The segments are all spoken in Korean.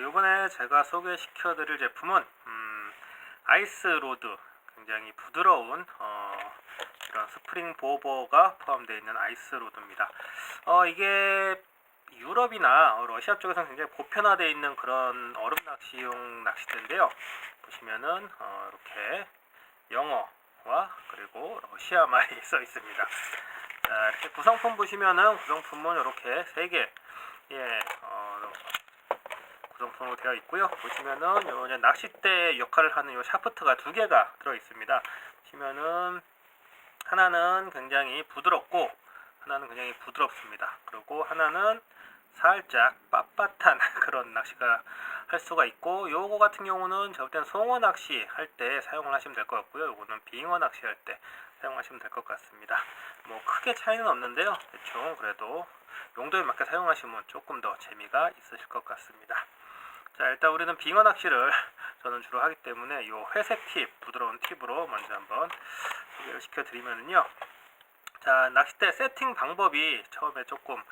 요번에 제가 소개시켜 드릴 제품은 아이스 로드, 굉장히 부드러운 이런 스프링 보버가 포함되어 있는 아이스 로드입니다. 이게 유럽이나 러시아 쪽에서는 굉장히 보편화되어 있는 그런 얼음 낚시용 낚싯대인데요. 보시면은 이렇게 영어와 그리고 러시아 말이 써 있습니다. 자, 이렇게 구성품 보시면은 구성품은 이렇게 3개 구성품으로 되어 있고요. 보시면은 요 낚싯대 역할을 하는 요 샤프트가 2개가 들어 있습니다. 보시면은 하나는 굉장히 부드럽고 하나는 굉장히 부드럽습니다. 그리고 하나는 살짝 빳빳한 그런 낚시가 할 수가 있고, 요거 같은 경우는 제가 볼 땐 송어 낚시 할 때 사용을 하시면 될 것 같고요. 요거는 빙어 낚시 할 때 사용하시면 될 것 같습니다. 뭐 크게 차이는 없는데요. 대충 그래도 용도에 맞게 사용하시면 조금 더 재미가 있으실 것 같습니다. 자, 일단 우리는 빙어 낚시를 저는 주로 하기 때문에 이 회색 팁, 부드러운 팁으로 먼저 한번 소개를 시켜드리면요. 자, 낚싯대 세팅 방법이 처음에 조금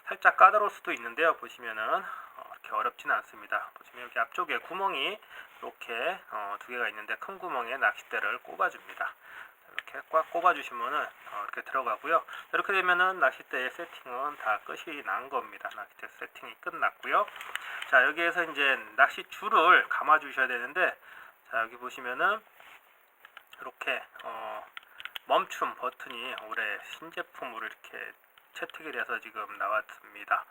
살짝 까다로울 수도 있는데요. 보시면은 이렇게 어렵지는 않습니다. 보시면 여기 앞쪽에 구멍이 이렇게 2개가 있는데, 큰 구멍에 낚싯대를 꼽아줍니다. 이렇게 꽉 꼽아주시면은 이렇게 들어가고요. 이렇게 되면은 낚싯대의 세팅은 다 끝이 난 겁니다. 낚싯대 세팅이 끝났고요. 자, 여기에서 이제 낚시 줄을 감아 주셔야 되는데, 자, 여기 보시면은 이렇게 멈춤 버튼이 올해 신제품으로 이렇게 채택이 돼서 지금 나왔습니다.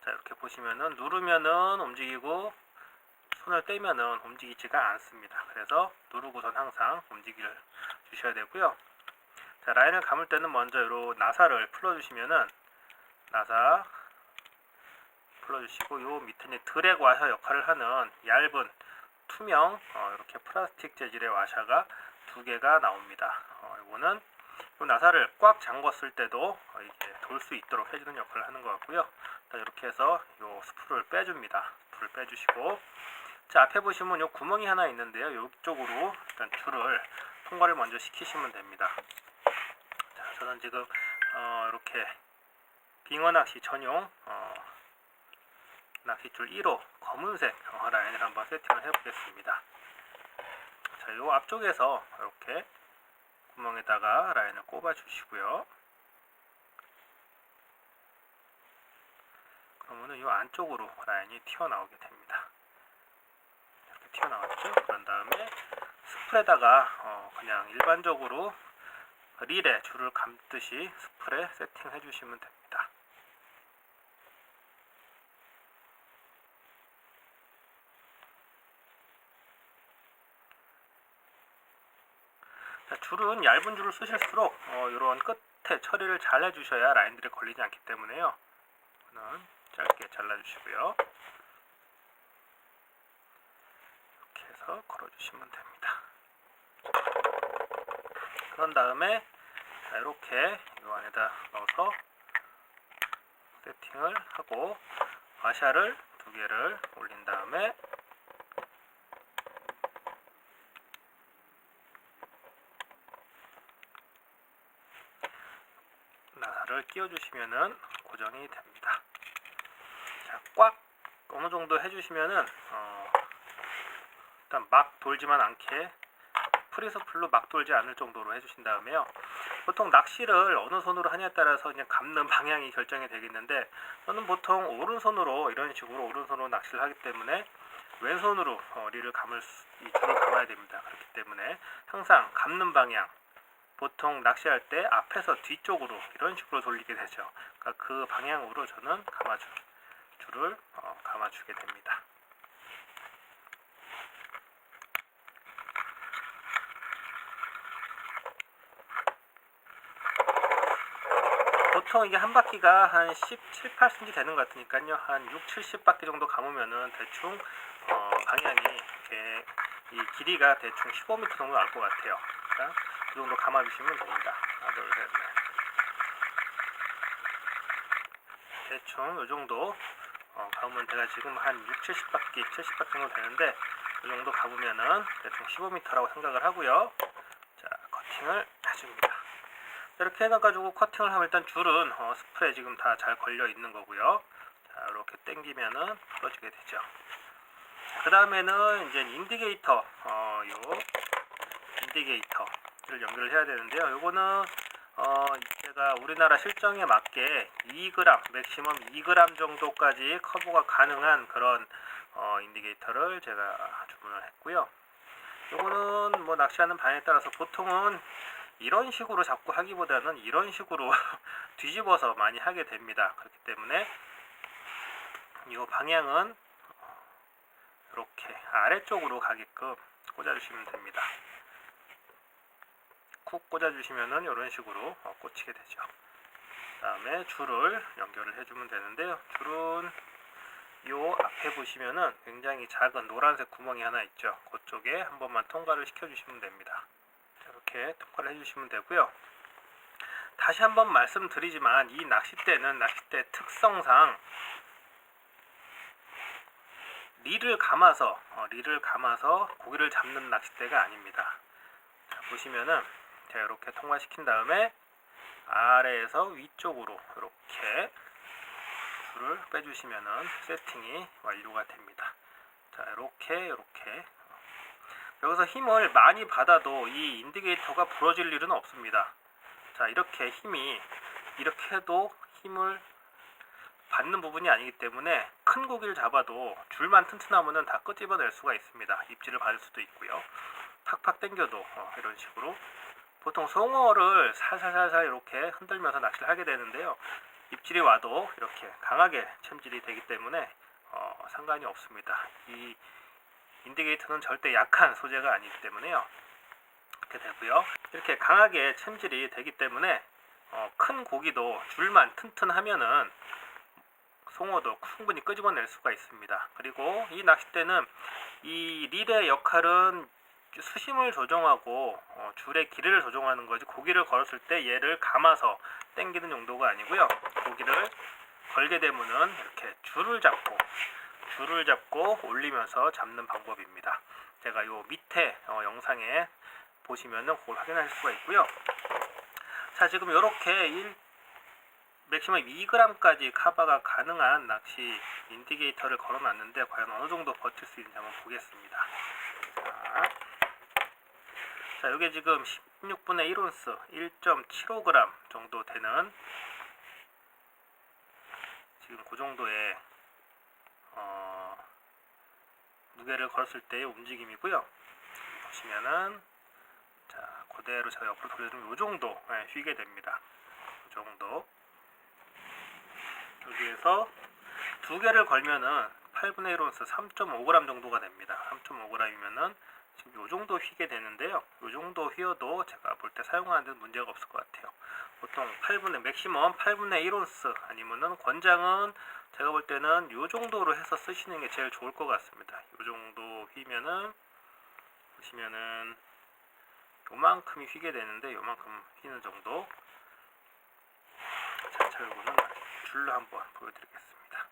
자, 이렇게 보시면은 누르면은 움직이고 손을 떼면은 움직이지가 않습니다. 그래서 누르고선 항상 움직이를 주셔야 되고요. 자, 라인을 감을 때는 먼저 요 나사를 풀어주시면은 나사 풀어주시고, 요 밑에 드랙 와셔 역할을 하는 얇은 투명 이렇게 플라스틱 재질의 와샤가 2개가 나옵니다. 이거는 요 나사를 꽉 잠궜을 때도 이게 돌 수 있도록 해주는 역할을 하는 것 같고요. 이렇게 해서 요 스프를 빼줍니다. 스프를 빼주시고, 자, 앞에 보시면 요 구멍이 하나 있는데요. 이쪽으로 일단 줄을 통과를 먼저 시키시면 됩니다. 자, 저는 지금 이렇게 빙어 낚시 전용 낚싯줄 1호 검은색 라인을 한번 세팅을 해보겠습니다. 자, 요 앞쪽에서 이렇게 구멍에다가 라인을 꼽아 주시고요. 그러면은 요 안쪽으로 라인이 튀어나오게 됩니다. 이렇게 튀어나왔죠? 그런 다음에 스풀에다가 그냥 일반적으로 릴에 줄을 감듯이 스풀에 세팅해 주시면 됩니다. 자, 줄은 얇은 줄을 쓰실수록 이런 끝에 처리를 잘 해주셔야 라인들이 걸리지 않기 때문에요. 이거는 짧게 잘라주시고요. 이렇게 해서 걸어주시면 됩니다. 그런 다음에 자, 이렇게 이 안에다 넣어서 세팅을 하고 와샤를 2개를 올린 다음에 나사를 끼워주시면은 고정이 됩니다. 자, 꽉 어느 정도 해주시면은 일단 막 돌지만 않게 프리서플로 막 돌지 않을 정도로 해주신 다음에요. 보통 낚시를 어느 손으로 하냐에 따라서 그냥 감는 방향이 결정이 되겠는데, 저는 보통 오른손으로 이런 식으로 오른손으로 낚시를 하기 때문에 왼손으로 릴을 이 줄을 감아야 됩니다. 그렇기 때문에 항상 감는 방향, 보통 낚시할 때 앞에서 뒤쪽으로 이런 식으로 돌리게 되죠. 그러니까 그 방향으로 저는 줄을 감아주게 됩니다. 보통 이게 한 바퀴가 한 17, 8cm 되는 것 같으니까요. 한 6, 70바퀴 정도 감으면은 대충 방향이 이렇게 이 길이가 대충 15m 정도 나올 것 같아요. 그러니까 이 정도 감아주시면 됩니다. 하나, 둘, 셋, 넷. 대충 이 정도 감으면 제가 지금 한 6, 70바퀴, 70바퀴 정도 되는데, 이 정도 감으면은 대충 15m라고 생각을 하고요. 자, 커팅을 해줍니다. 이렇게 해가지고 커팅을 하면 일단 줄은 스프레에 지금 다 잘 걸려 있는 거고요. 자, 이렇게 당기면은 풀어지게 되죠. 그 다음에는 이제 인디게이터, 요 인디게이터를 연결을 해야 되는데요. 요거는 제가 우리나라 실정에 맞게 2g, 맥시멈 2g 정도까지 커버가 가능한 그런 인디게이터를 제가 주문을 했고요. 요거는 뭐 낚시하는 방향에 따라서 보통은 이런 식으로 잡고 하기보다는 이런 식으로 뒤집어서 많이 하게 됩니다. 그렇기 때문에 이 방향은 이렇게 아래쪽으로 가게끔 꽂아주시면 됩니다. 쿡 꽂아주시면은 이런 식으로 꽂히게 되죠. 그 다음에 줄을 연결을 해주면 되는데요. 줄은 요 앞에 보시면은 굉장히 작은 노란색 구멍이 하나 있죠. 그쪽에 한 번만 통과를 시켜주시면 됩니다. 이렇게 통과를 해주시면 되고요. 다시 한번 말씀드리지만 이 낚싯대는 낚싯대 특성상 릴을 감아서 고기를 잡는 낚싯대가 아닙니다. 자, 보시면은 제가 이렇게 통과시킨 다음에 아래에서 위쪽으로 이렇게 줄을 빼주시면은 세팅이 완료가 됩니다. 자, 이렇게 여기서 힘을 많이 받아도 이 인디게이터가 부러질 일은 없습니다. 자, 이렇게 이렇게 해도 힘을 받는 부분이 아니기 때문에 큰 고기를 잡아도 줄만 튼튼하면은 다 끄집어낼 수가 있습니다. 입질을 받을 수도 있고요. 팍팍 당겨도 이런 식으로 보통 송어를 살살살살 이렇게 흔들면서 낚시를 하게 되는데요. 입질이 와도 이렇게 강하게 챔질이 되기 때문에 상관이 없습니다. 이 인디게이터는 절대 약한 소재가 아니기 때문에요. 이렇게 되고요. 이렇게 강하게 챔질이 되기 때문에 큰 고기도 줄만 튼튼하면은 송어도 충분히 끄집어낼 수가 있습니다. 그리고 이 낚싯대는 이 릴의 역할은 수심을 조정하고 줄의 길이를 조정하는 거지 고기를 걸었을 때 얘를 감아서 당기는 용도가 아니고요. 고기를 걸게 되면은 이렇게 줄을 잡고 올리면서 잡는 방법입니다. 제가 요 밑에 영상에 보시면은 그걸 확인하실 수가 있고요. 자, 지금 이렇게 맥시멈 2g까지 카바가 가능한 낚시 인디게이터를 걸어놨는데 과연 어느 정도 버틸 수 있는지 한번 보겠습니다. 자, 이게 지금 16분의 1온스 1.75g 정도 되는 지금 그 정도의 무게를 걸었을 때의 움직임이고요. 보시면은 자, 그대로 제가 옆으로 돌려주면 이 정도 휘게 됩니다. 이 정도. 여기에서 두 개를 걸면은 8분의 1온스 3.5g 정도가 됩니다. 3.5g이면은 지금 이 정도 휘게 되는데요. 이 정도 휘어도 제가 볼 때 사용하는 데 문제가 없을 것 같아요. 보통 맥시멈 8분의 1온스 아니면은 권장은 제가 볼 때는 이 정도로 해서 쓰시는 게 제일 좋을 것 같습니다. 이 정도 휘면은 보시면은 요만큼이 휘게 되는데 요만큼 휘는 정도. 자, 이거는 줄로 한번 보여드리겠습니다.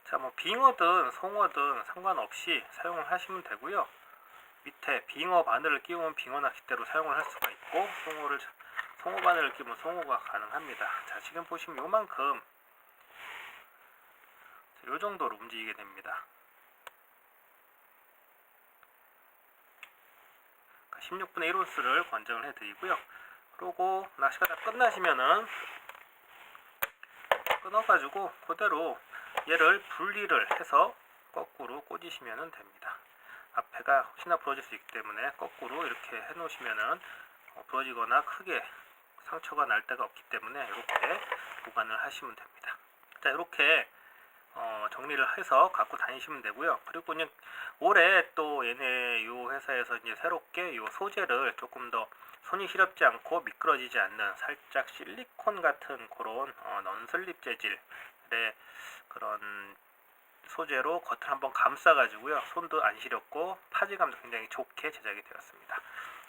자, 뭐 빙어든 송어든 상관없이 사용을 하시면 되고요. 밑에 빙어 바늘을 끼우면 빙어 낚싯대로 사용을 할 수가 있고 송어 바늘을 끼우면 송어가 가능합니다. 자, 지금 보시면 요만큼 요 정도로 움직이게 됩니다. 16분의 1온스를 권장을 해드리고요. 그리고 낚시가 다 끝나시면은 끊어가지고 그대로 얘를 분리를 해서 거꾸로 꽂으시면 됩니다. 앞에가 혹시나 부러질 수 있기 때문에 거꾸로 이렇게 해 놓으시면은 부러지거나 크게 상처가 날 데가 없기 때문에 이렇게 보관을 하시면 됩니다. 자, 이렇게 정리를 해서 갖고 다니시면 되고요. 그리고 이제 올해 또 얘네 요 회사에서 이제 새롭게 요 소재를 조금 더 손이 시렵지 않고 미끄러지지 않는 살짝 실리콘 같은 그런 넌슬립 재질의 그런 소재로 겉을 한번 감싸 가지고요. 손도 안 시렵고 파지감도 굉장히 좋게 제작이 되었습니다.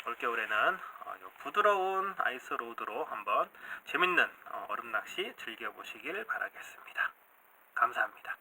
올겨울에는 부드러운 아이스 로드로 한번 재밌는 얼음 낚시 즐겨보시길 바라겠습니다. 감사합니다.